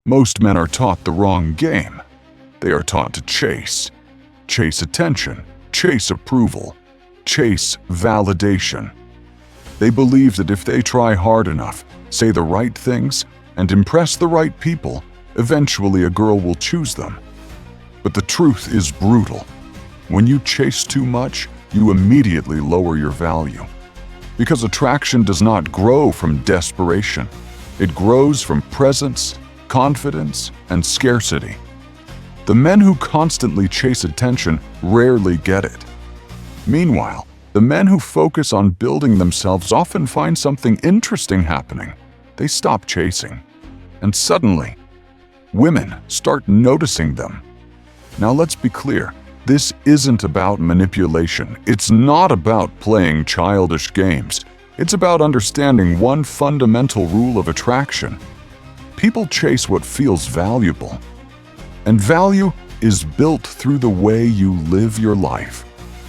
Most men are taught the wrong game. They are taught to chase. Chase attention, chase approval, chase validation. They believe that if they try hard enough, say the right things, and impress the right people, eventually a girl will choose them. But the truth is brutal. When you chase too much, you immediately lower your value. Because attraction does not grow from desperation. It grows from presence, confidence, and scarcity. The men who constantly chase attention rarely get it. Meanwhile, the men who focus on building themselves often find something interesting happening. They stop chasing. And suddenly, women start noticing them. Now let's be clear. This isn't about manipulation. It's not about playing childish games. It's about understanding one fundamental rule of attraction. People chase what feels valuable. And value is built through the way you live your life.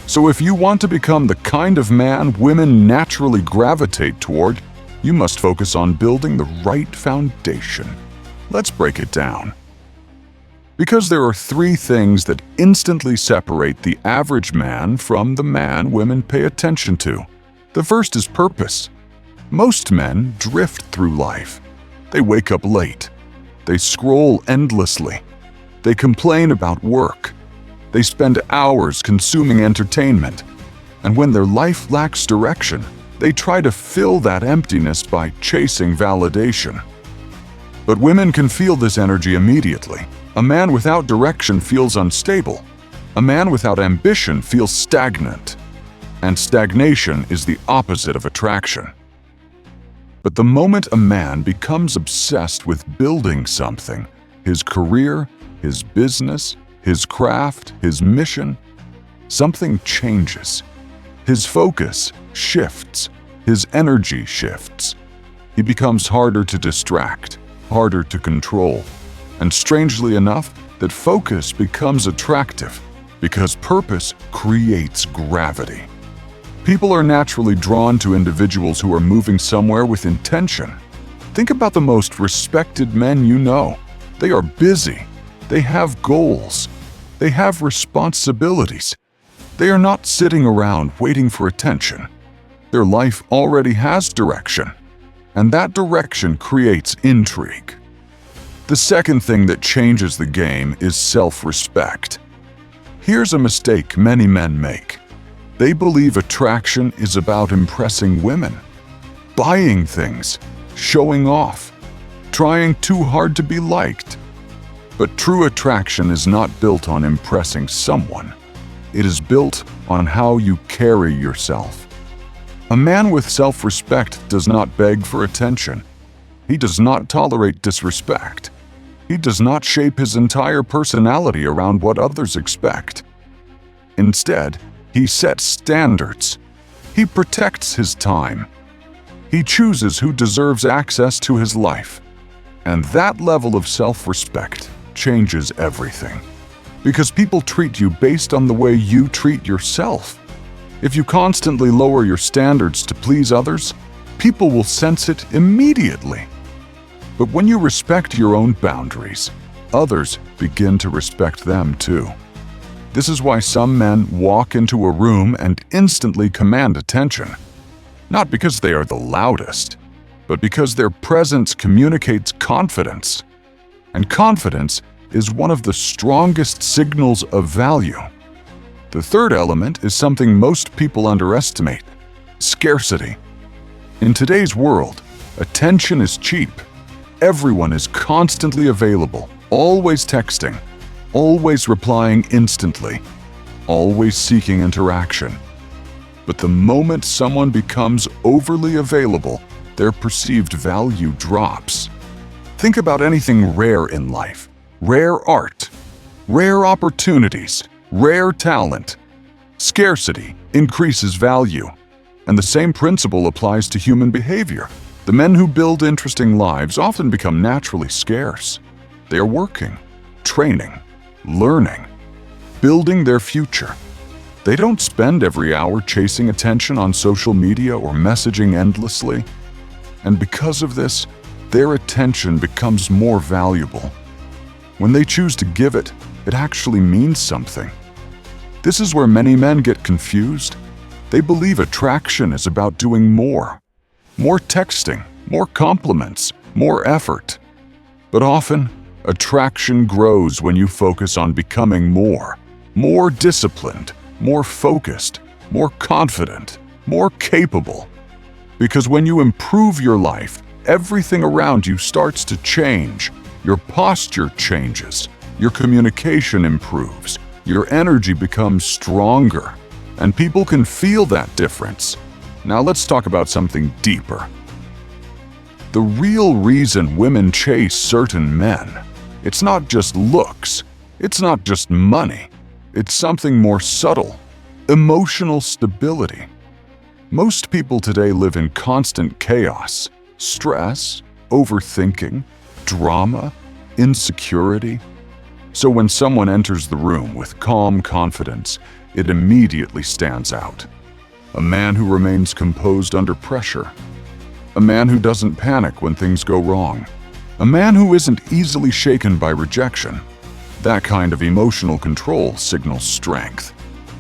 So if you want to become the kind of man women naturally gravitate toward, you must focus on building the right foundation. Let's break it down. Because there are three things that instantly separate the average man from the man women pay attention to. The first is purpose. Most men drift through life. They wake up late. They scroll endlessly. They complain about work. They spend hours consuming entertainment. And when their life lacks direction, they try to fill that emptiness by chasing validation. But women can feel this energy immediately. A man without direction feels unstable. A man without ambition feels stagnant. And stagnation is the opposite of attraction. But the moment a man becomes obsessed with building something, his career, his business, his craft, his mission, something changes. His focus shifts. His energy shifts. He becomes harder to distract, harder to control. And strangely enough, that focus becomes attractive because purpose creates gravity. People are naturally drawn to individuals who are moving somewhere with intention. Think about the most respected men you know. They are busy. They have goals. They have responsibilities. They are not sitting around waiting for attention. Their life already has direction, and that direction creates intrigue. The second thing that changes the game is self-respect. Here's a mistake many men make. They believe attraction is about impressing women, buying things, showing off, trying too hard to be liked. But true attraction is not built on impressing someone. It is built on how you carry yourself. A man with self-respect does not beg for attention. He does not tolerate disrespect. He does not shape his entire personality around what others expect. Instead, he sets standards. He protects his time. He chooses who deserves access to his life. And that level of self-respect changes everything. Because people treat you based on the way you treat yourself. If you constantly lower your standards to please others, people will sense it immediately. But when you respect your own boundaries, others begin to respect them too. This is why some men walk into a room and instantly command attention. Not because they are the loudest, but because their presence communicates confidence. And confidence is one of the strongest signals of value. The third element is something most people underestimate: scarcity. In today's world, attention is cheap. Everyone is constantly available, always texting, always replying instantly, always seeking interaction. But the moment someone becomes overly available, their perceived value drops. Think about anything rare in life: rare art, rare opportunities, rare talent. Scarcity increases value. And the same principle applies to human behavior. The men who build interesting lives often become naturally scarce. They are working, training, learning, building their future. They don't spend every hour chasing attention on social media or messaging endlessly. And because of this, their attention becomes more valuable. When they choose to give it, it actually means something. This is where many men get confused. They believe attraction is about doing more. More texting, more compliments, more effort. But often, attraction grows when you focus on becoming more disciplined, more focused, more confident, more capable. Because when you improve your life, everything around you starts to change. Your posture changes, your communication improves, your energy becomes stronger, and people can feel that difference. Now let's talk about something deeper. The real reason women chase certain men, it's not just looks, it's not just money, it's something more subtle, emotional stability. Most people today live in constant chaos, stress, overthinking, drama, insecurity. So when someone enters the room with calm confidence, it immediately stands out. A man who remains composed under pressure. A man who doesn't panic when things go wrong. A man who isn't easily shaken by rejection. That kind of emotional control signals strength,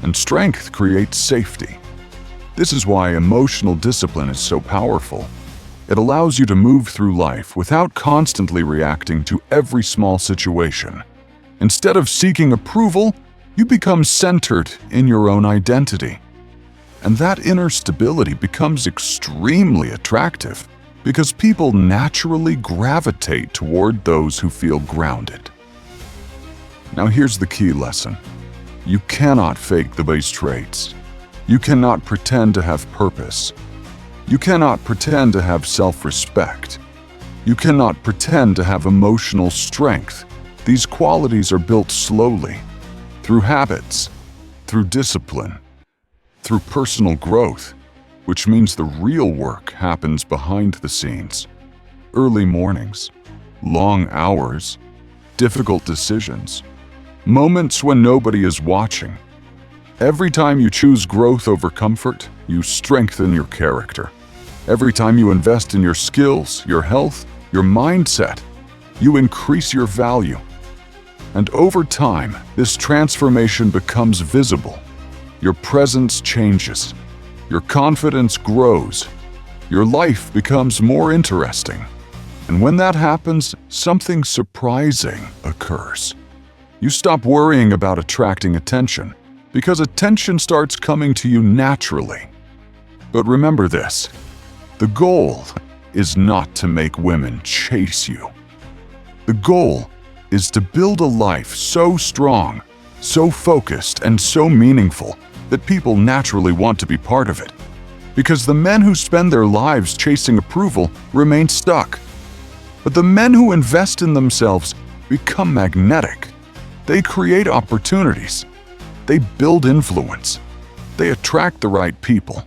and strength creates safety. This is why emotional discipline is so powerful. It allows you to move through life without constantly reacting to every small situation. Instead of seeking approval, you become centered in your own identity. And that inner stability becomes extremely attractive because people naturally gravitate toward those who feel grounded. Now here's the key lesson. You cannot fake the base traits. You cannot pretend to have purpose. You cannot pretend to have self-respect. You cannot pretend to have emotional strength. These qualities are built slowly, through habits, through discipline, through personal growth, which means the real work happens behind the scenes. Early mornings, long hours, difficult decisions, moments when nobody is watching. Every time you choose growth over comfort, you strengthen your character. Every time you invest in your skills, your health, your mindset, you increase your value. And over time, this transformation becomes visible. Your presence changes. Your confidence grows. Your life becomes more interesting. And when that happens, something surprising occurs. You stop worrying about attracting attention, because attention starts coming to you naturally. But remember this. The goal is not to make women chase you. The goal is to build a life so strong, so focused, and so meaningful that people naturally want to be part of it. Because the men who spend their lives chasing approval remain stuck. But the men who invest in themselves become magnetic. They create opportunities. They build influence. They attract the right people.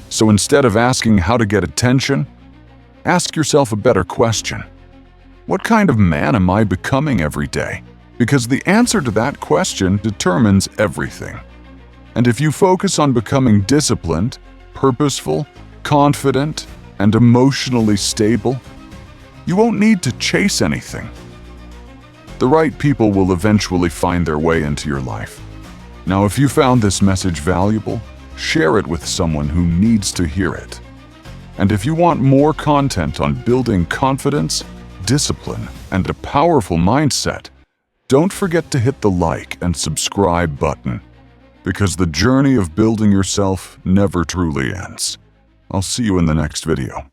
So instead of asking how to get attention, ask yourself a better question. What kind of man am I becoming every day? Because the answer to that question determines everything. And if you focus on becoming disciplined, purposeful, confident, and emotionally stable, you won't need to chase anything. The right people will eventually find their way into your life. Now, if you found this message valuable, share it with someone who needs to hear it. And if you want more content on building confidence, discipline, and a powerful mindset, don't forget to hit the like and subscribe button, because the journey of building yourself never truly ends. I'll see you in the next video.